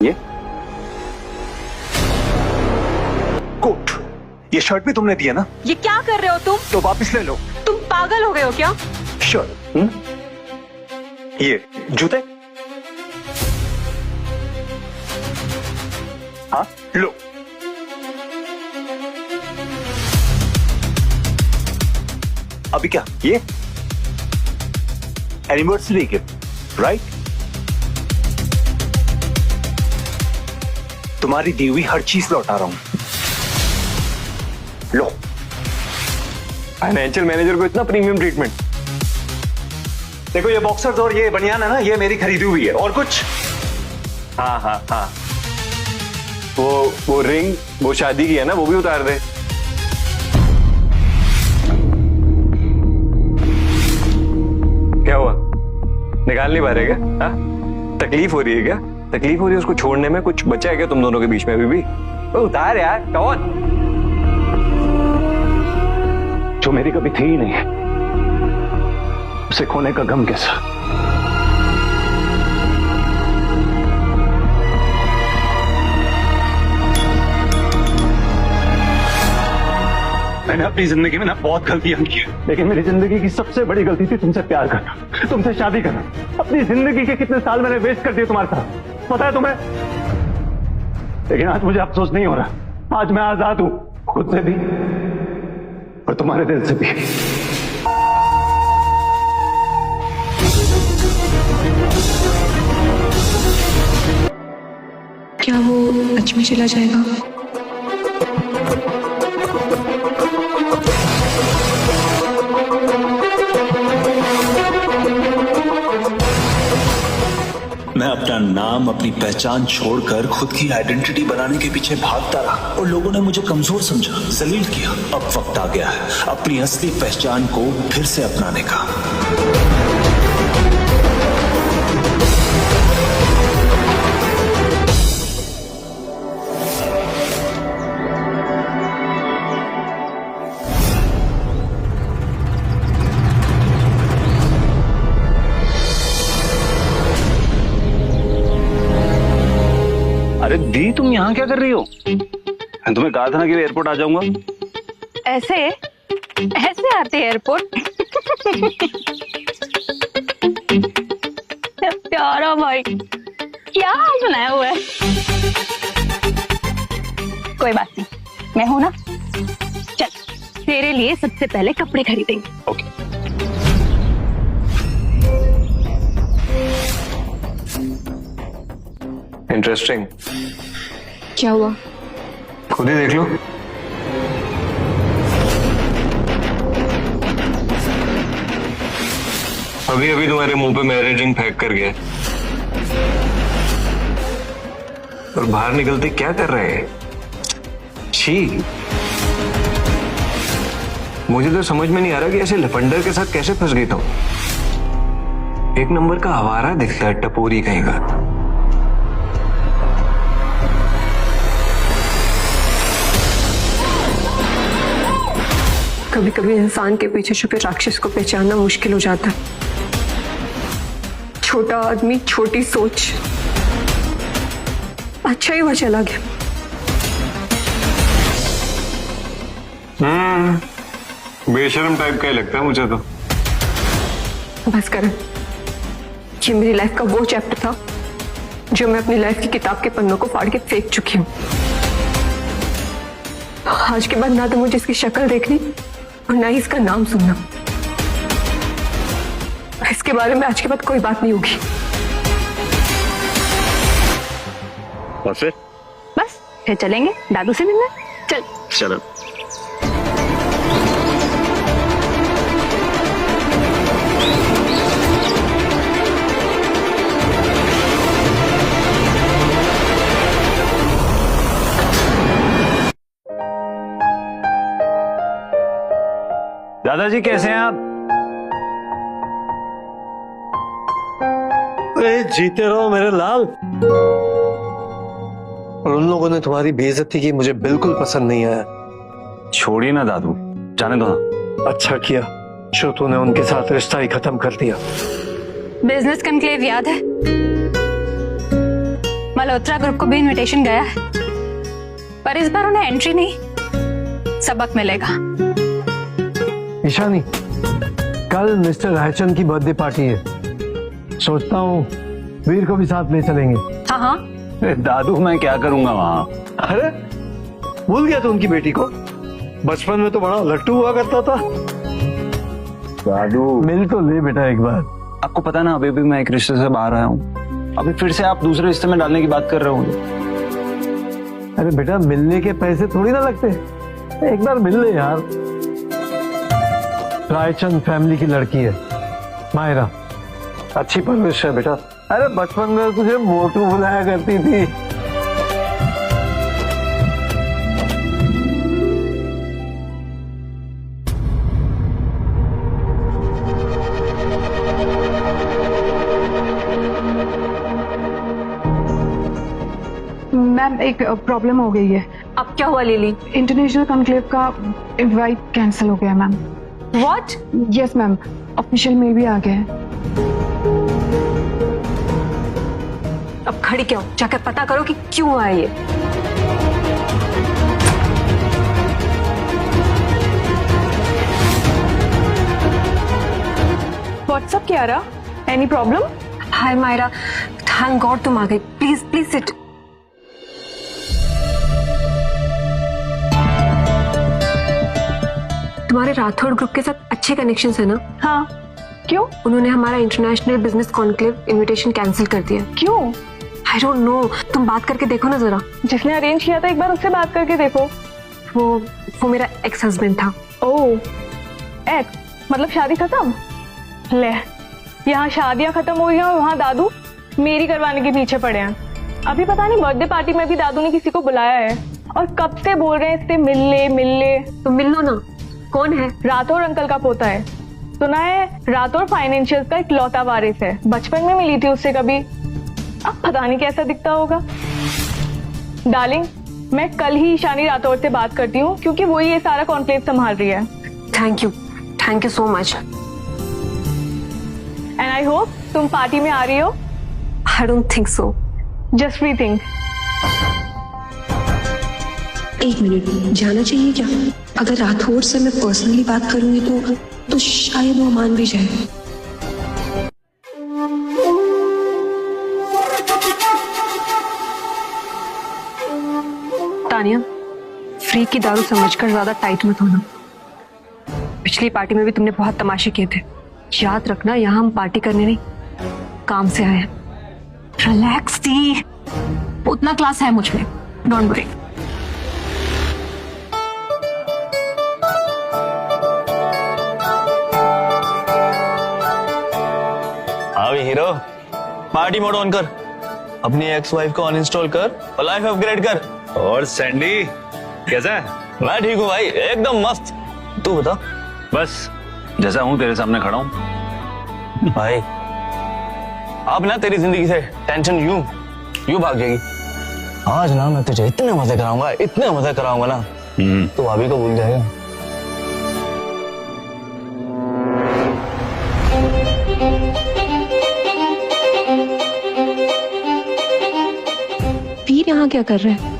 ये कोट, ये शर्ट भी तुमने दिया ना? ये क्या कर रहे हो तुम? तो वापस ले लो। तुम पागल हो गए हो क्या? शर्ट, ये जूते, हाँ लो। अभी क्या ये एनिवर्सरी गिफ्ट, राइट? तुम्हारी दी हुई हर चीज लौटा रहा हूं, लो। फाइनेंशियल मैनेजर को इतना प्रीमियम ट्रीटमेंट। देखो ये बॉक्सर्स और ये बनियान है ना, ये मेरी खरीदी हुई है। और कुछ? हाँ हाँ हाँ, वो रिंग, वो शादी की है ना, वो भी उतार दे। क्या हुआ, निकाल नहीं पा रहे क्या? हाँ, तकलीफ हो रही है क्या? तकलीफ हो रही है उसको छोड़ने में? कुछ बचा है क्या तुम दोनों के बीच में अभी भी? उतार यार, कौन? जो मेरी कभी थी ही नहीं, उसे खोने का गम कैसा? मैंने अपनी जिंदगी में ना बहुत गलतियां की, लेकिन मेरी जिंदगी की सबसे बड़ी गलती थी तुमसे प्यार करना, तुमसे शादी करना। अपनी जिंदगी के कितने साल मैंने वेस्ट कर दिए तुम्हारे साथ, पता है तुम्हें? लेकिन आज मुझे अफसोस नहीं हो रहा। आज मैं आजाद हूं, खुद से भी और तुम्हारे दिल से भी। क्या वो सच में चला जाएगा? मैं अपना नाम, अपनी पहचान छोड़कर खुद की आइडेंटिटी बनाने के पीछे भागता रहा और लोगों ने मुझे कमजोर समझा, जलील किया। अब वक्त आ गया है अपनी असली पहचान को फिर से अपनाने का। अरे दी, तुम यहाँ क्या कर रही हो? मैं तुम्हें कहा था ना कि एयरपोर्ट आ जाऊंगा। ऐसे ऐसे आते एयरपोर्ट? प्यारा भाई, क्या बनाया हुआ है? कोई बात नहीं, मैं हूं ना। चल, तेरे लिए सबसे पहले कपड़े खरीदेंगे। ओके। इंटरेस्टिंग। क्या हुआ? खुद ही देख लो। अभी अभी तुम्हारे मुंह पे मैरिज रिंग फेंक कर गया और बाहर निकलते क्या कर रहे हैं? छी, मुझे तो समझ में नहीं आ रहा कि ऐसे लफंडर के साथ कैसे फंस गई। तो एक नंबर का आवारा दिखता है, टपोरी कहीं का। कभी कभी इंसान के पीछे छुपे राक्षस को पहचानना मुश्किल हो जाता है। छोटा आदमी, छोटी सोच। अच्छा ही वह चला गया। बेशर्म टाइप का ही लगता है मुझे तो। बस कर, ये मेरी लाइफ का वो चैप्टर था जो मैं अपनी लाइफ की किताब के पन्नों को फाड़ के फेंक चुकी हूँ। आज के बाद ना तो मुझे इसकी शक्ल देखनी और ना ही इसका नाम सुनना। इसके बारे में आज के बाद कोई बात नहीं होगी। और फिर? बस फिर चलेंगे दादू से मिलने। चल चलो। दादाजी कैसे हैं आप? अरे जीते रहो मेरे लाल। और उन लोगों ने तुम्हारी बेइज्जती की, मुझे बिल्कुल पसंद नहीं आया। छोड़िए ना दादू, जाने दो ना। अच्छा किया जो तूने उनके साथ रिश्ता ही खत्म कर दिया। बिजनेस कनक्लेव याद है? मल्होत्रा ग्रुप को भी इनविटेशन गया है, पर इस बार उन्हें एंट्री नहीं, सबक मिलेगा। ईशानी, कल मिस्टर रायचंद की बर्थडे पार्टी है, सोचता हूँ वीर को भी साथ ले चलेंगे। हाँ हाँ, दादू मैं क्या करूंगा वहां? अरे भूल गया तो उनकी बेटी को, बचपन में तो बड़ा लट्टू हुआ करता था। दादू मिल तो ले बेटा एक बार। आपको पता ना, अभी भी मैं एक रिश्ते से बाहर आया हूँ, अभी फिर से आप दूसरे रिश्ते में डालने की बात कर रहे होंगे। अरे बेटा मिलने के पैसे थोड़ी ना लगते, एक बार मिल ले यार। रायचंद फैमिली की लड़की है, मायरा, अच्छी परवरिश है बेटा। अरे बचपन में तुझे मोटू बुलाया करती थी। मैम एक प्रॉब्लम हो गई है। अब क्या हुआ लिली? इंटरनेशनल कॉन्क्लेव का इनवाइट कैंसिल हो गया ma'am. What? Yes ma'am, official mail भी आ गया है। अब खड़ी क्या हो, जाकर पता करो कि क्यों हुआ है ये। व्हाट्सअप क्या रहा? Any problem? Hi Myra, thank God तुम आ गई। Please please sit. तुम्हारे राठौड़ ग्रुप के साथ अच्छे कनेक्शंस है ना? हाँ, क्यों? उन्होंने हमारा international business conclave invitation cancel कर दिया। क्यों? आई डोंट नो, तुम बात करके देखो ना जरा। जिसने अरेंज किया था एक बार उससे बात करके देखो। वो मेरा एक्स हस्बैंड था। ओह, एक्स मतलब शादी खत्म? ले, यहाँ शादियां खत्म हो गई हैं और वहाँ दादू मेरी करवाने के पीछे पड़े हैं। अभी पता नहीं बर्थडे पार्टी में भी दादू ने किसी को बुलाया है और कब से बोल रहे हैं इससे मिल ले। तो मिल लो ना। कौन है? राठौर अंकल का पोता है। सुना है राठौर फाइनेंशियल्स का इकलौता वारिस है। बचपन में मिली थी उससे कभी, अब पता नहीं कैसा दिखता होगा। डार्लिंग, मैं कल ही ईशानी राठौर से बात करती हूँ क्योंकि वो ये सारा कॉन्क्लेव संभाल रही है। Thank you so much. And I hope तुम पार्टी में आ रही हो। I don't think so. Just free think. एक मिनट, जाना चाहिए क्या? अगर राठौड़ से मैं पर्सनली बात करूंगी तो शायद वो मान भी जाए। तानिया, फ्री की दारू समझकर ज्यादा टाइट मत होना। पिछली पार्टी में भी तुमने बहुत तमाशे किए थे, याद रखना। यहाँ हम पार्टी करने नहीं, काम से आए हैं। रिलैक्स दी, उतना क्लास है मुझ में, डोंट वरी। अभी हीरो, पार्टी मोड ऑन कर, अपनी एक्स वाइफ को अनइंस्टॉल कर और लाइफ अपग्रेड कर। और सैंडी कैसा है? मैं ठीक हूँ भाई, एकदम मस्त। तू बता। बस जैसा हूँ तेरे सामने खड़ा हूँ। भाई अब ना तेरी जिंदगी से टेंशन यूं भाग जाएगी। आज ना मैं तुझे इतने मजे कराऊंगा ना, तो भाभी को भूल जाएगा। वीर यहाँ क्या कर रहे हैं?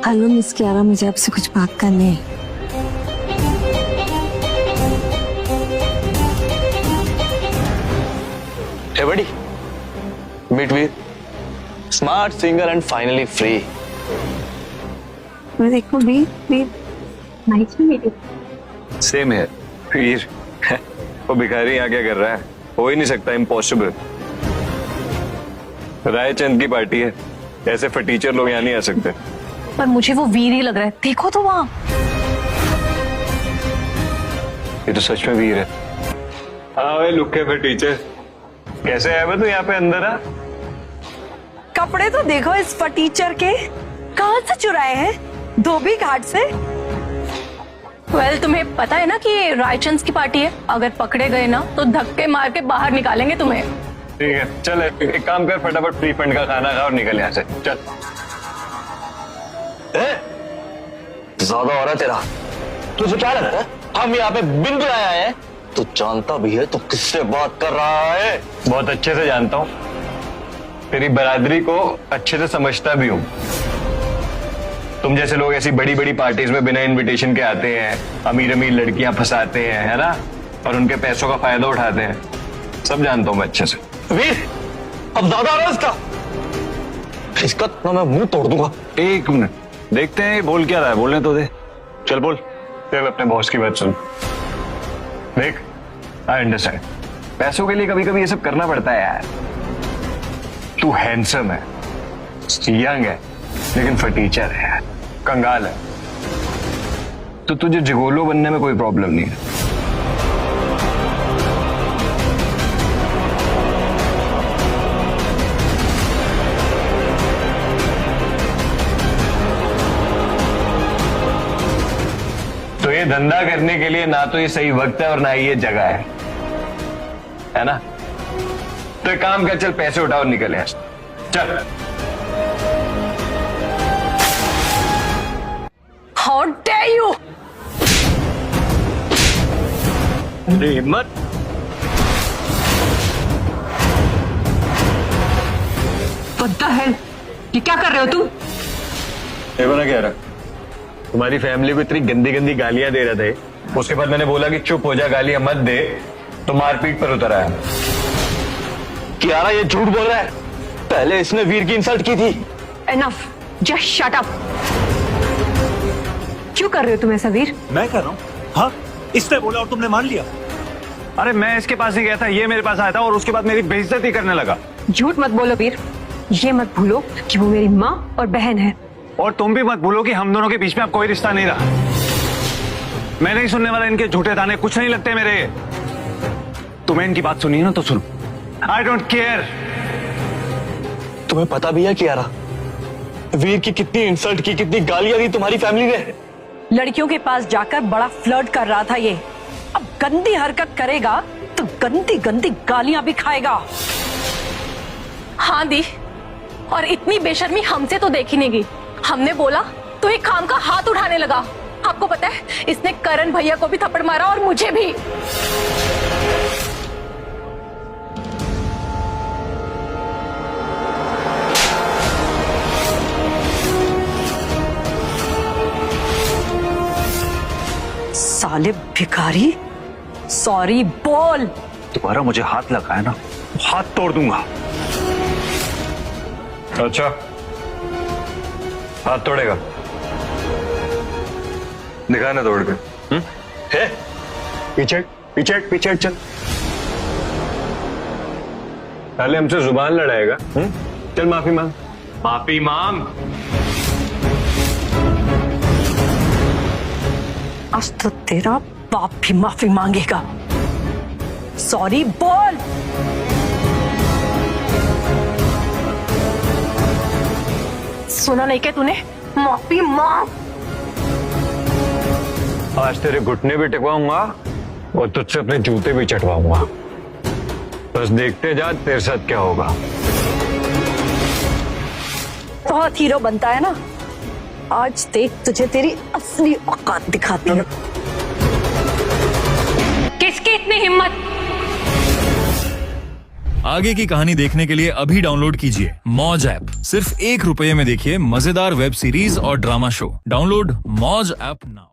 हेलो मिस क्यारा, मुझे आपसे कुछ बात करनी है। Hey buddy, meet Veer, smart singer and finally free. देखो Veer, nice to meet you. Same है वीर। वो भिखारी यहाँ क्या कर रहा है? हो ही नहीं सकता, इम्पॉसिबल। रायचंद की पार्टी है, ऐसे फटीचर लोग यहाँ नहीं आ सकते। पर मुझे वो वीर ही लग रहा है, देखो तो वहां। ये तो सच में वीर है। हाँ भाई लुक्के फटीचर, कैसे आया मैं तो यहाँ पे अंदर? आ कपड़े तो देखो इस फटीचर के, कहाँ से चुराए हैं? धोबी घाट से। वेल, तुम्हें पता है ना कि ये रायचंद की पार्टी है, अगर पकड़े गए ना तो धक्के मार के बाहर निकालेंगे तुम्हें। ठीक है, चल एक काम कर, फटाफट फ्री फंड का खाना खा और निकल यहाँ से, चल। ज्यादा हो रहा है तेरा। तुझे क्या लगता है हम यहाँ पे बिन बुलाए आए हैं? तू जानता भी है तू किससे बात कर रहा है? बहुत अच्छे से जानता हूँ। तेरी बरादरी को अच्छे से समझता भी हूं। तुम जैसे लोग ऐसी बड़ी बड़ी पार्टीज में बिना इनविटेशन के आते हैं, अमीर अमीर लड़कियां फंसाते हैं, है ना, और उनके पैसों का फायदा उठाते हैं, सब जानता हूं मैं अच्छे से। वीर, अब ज्यादा आ रहा है इसका तो मैं मुंह तोड़ दूंगा। एक मिनट, देखते हैं ये बोल क्या रहा है, बोलने तो दे। चल बोल, फिर अपने बॉस की बात सुन। देख, आई अंडरस्टैंड, पैसों के लिए कभी कभी ये सब करना पड़ता है यार। तू हैंडसम है, यंग है, लेकिन फटीचर है यार, कंगाल है, तो तुझे जिगोलो बनने में कोई प्रॉब्लम नहीं है। तो ये धंधा करने के लिए ना तो ये सही वक्त है और ना ही ये जगह है ना? तो एक काम कर, चल पैसे उठाओ और निकल यहाँ से। चल। How dare you! हिम्मत, What the hell? ये क्या कर रहे हो तुम? देखो ना क्या रहा, तुम्हारी फैमिली को इतनी गंदी गंदी गालियां दे रहे थे, उसके बाद मैंने बोला कि चुप हो जा, गालियां मत दे, तो मारपीट पर उतर आया। कियारा ये झूठ बोल रहा है, पहले इसने वीर की इंसल्ट की थी। Enough! Just shut up! क्यों कर रहे हो तुम ऐसा वीर? मैं कर रहा हूँ? हाँ, इसने बोला और तुमने मान लिया। अरे मैं इसके पास ही गया था, ये मेरे पास आया था और उसके बाद मेरी बेइज्जती करने लगा। झूठ मत बोलो वीर, ये मत भूलो कि वो मेरी माँ और बहन है। और तुम भी मत भूलो कि हम दोनों के बीच में अब कोई रिश्ता नहीं रहा। मैं नहीं सुनने वाला इनके झूठे ताने, कुछ नहीं लगते मेरे। तुम्हें इनकी बात सुनी है ना तो सुनो। I don't care. तुम्हें पता भी है कियारा, वीर की कितनी इंसल्ट की, कितनी गालियां दी तुम्हारी फैमिली ने। लड़कियों के पास जाकर बड़ा फ्लर्ट कर रहा था ये, अब गंदी हरकत करेगा तो गंदी गंदी गालियां भी खाएगा। हाँ दी, और इतनी बेशर्मी हमसे तो देखी नहीं गई। हमने बोला तो एक काम का हाथ उठाने लगा। आपको पता है, इसने करण भैया को भी थप्पड़ मारा और मुझे भी। साले भिखारी, सॉरी बोल। दोबारा मुझे हाथ लगाया ना, हाथ तोड़ दूंगा। अच्छा, हाथ तोड़ेगा, दिखाना तोड़ के। है? पीछे पीछे पीछे चल। पहले हमसे जुबान लड़ाएगा। चल माफी मांग, माफी मांग। आज तो तेरा बाप भी माफी मांगेगा। सॉरी बोल। सुना नहीं क्या तूने? माफी मांग। आज तेरे घुटने भी टिकवाऊंगा और तुझसे अपने जूते भी चटवाऊंगा। बस देखते जा तेरे साथ क्या होगा। बहुत हीरो बनता है ना, आज देख तुझे तेरी असली औकात दिखाती हूँ। किसकी इतनी हिम्मत? आगे की कहानी देखने के लिए अभी डाउनलोड कीजिए मौज ऐप। सिर्फ ₹1 में देखिए मजेदार वेब सीरीज और ड्रामा शो। डाउनलोड मौज ऐप नाउ।